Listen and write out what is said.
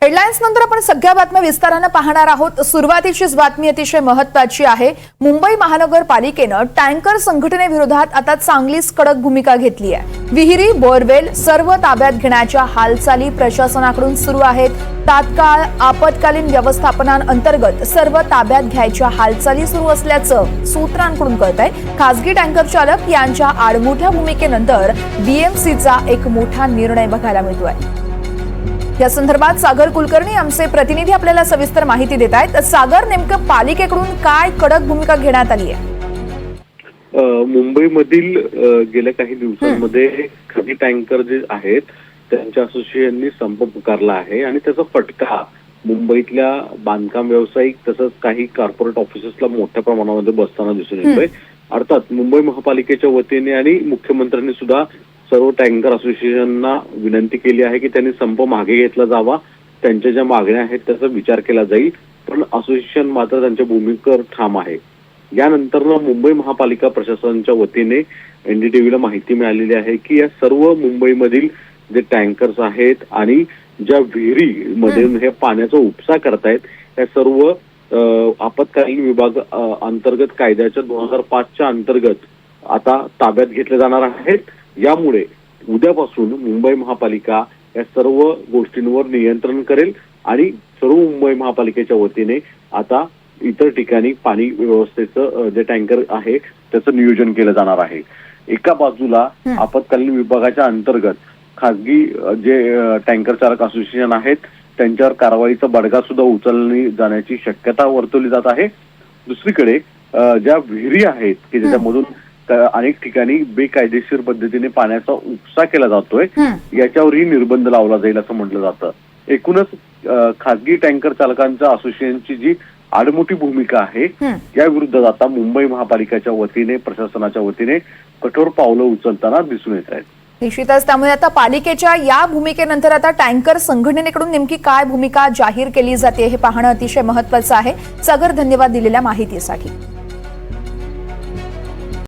Headlines नंतर आपण सगळ्या बातम्या विस्ताराने पाहणार आहोत। सुरुवातीचीच बातमी अतिशय महत्त्वाची आहे। मुंबई महानगरपालिकेने टँकर संघटनेविरोधात आता चांगलीच कडक भूमिका घेतली आहे। विहिरी, बोरवेल सर्व ताब्यात घेण्याच्या हालचाली प्रशासनाकडून सुरू आहेत। तात्काळ आपत्कालीन व्यवस्थापनांतर्गत सर्व ताब्यात घ्यायच्या हालचाली सुरू असल्याचं सूत्रांकडून कळतंय। खासगी टँकर चालक यांच्या आडमुठ्या भूमिकेनंतर बीएमसीचा एक मोठा निर्णय बघायला मिळतोय। या संदर्भात सागर कुलकर्णी आमचे प्रतिनिधी आपल्याला सविस्तर माहिती देत आहेत। सागर, नेमकं पालिकेकडून काय कडक भूमिका घेण्यात आली आहे? मुंबईमधील गेल्या काही दिवसांमध्ये खासगी टँकर जे आहेत त्यांच्या असोसिएशननी संप पुकारला आहे आणि त्याचा फटका मुंबईतल्या बांधकाम व्यावसायिक तसंच काही कॉर्पोरेट ऑफिसेसला मोठ्या प्रमाणामध्ये बसताना दिसून येतोय। अर्थात मुंबई महापालिकेच्या वतीने आणि मुख्यमंत्र्यांनी सुद्धा सर्व टँकर असोसिएशनना विनंती केली आहे की त्यांनी संप मागे घेतला जावा, त्यांच्या ज्या मागण्या आहेत त्याचा विचार केला जाईल, पण असोसिएशन मात्र त्यांच्या भूमिकेवर ठाम आहे। यानंतर मुंबई महापालिका प्रशासनाच्या वतीने एनडीटीव्हीला माहिती मिळालेली आहे की या सर्व मुंबईमधील जे टँकर्स आहेत आणि ज्या विहिरीमध्ये हे पाण्याचा उपसा करतायत या सर्व आपत्कालीन विभाग अंतर्गत कायद्याच्या 2005च्या अंतर्गत आता ताब्यात घेतले जाणार आहेत। यामुळे उद्यापासून मुंबई महापालिका या सर्व गोष्टींवर नियंत्रण करेल आणि सर्व मुंबई महापालिकेच्या वतीने आता इतर ठिकाणी पाणी व्यवस्थेचं जे टँकर आहे त्याचं नियोजन केलं जाणार आहे। एका बाजूला आपत्कालीन विभागाच्या अंतर्गत खासगी जे टँकर चालक असोसिएशन आहेत त्यांच्यावर कारवाईचा बडगा सुद्धा उचलली जाण्याची शक्यता वर्तवली जात आहे। दुसरीकडे ज्या विहिरी आहेत की ज्याच्यामधून अनेक ठिकाणी बेकायदेशीर पद्धतीने पाण्याचा उपसा केला जातोय याच्यावरही निर्बंध लावला जाईल असं म्हटलं जातं। एकूणच खासगी टँकर चालकांच्या असोसिएशनची जी आडमुठी भूमिका आहे या विरुद्ध आता मुंबई महापालिकेच्या वतीने प्रशासनाच्या वतीने कठोर पावलं उचलताना दिसून येत आहेत। निश्चितच त्यामुळे आता पालिकेच्या या भूमिकेनंतर आता टँकर संघटनेकडून नेमकी काय भूमिका जाहीर केली जाते हे पाहणं अतिशय महत्त्वाचं आहे। सागर, धन्यवाद दिलेल्या माहितीसाठी।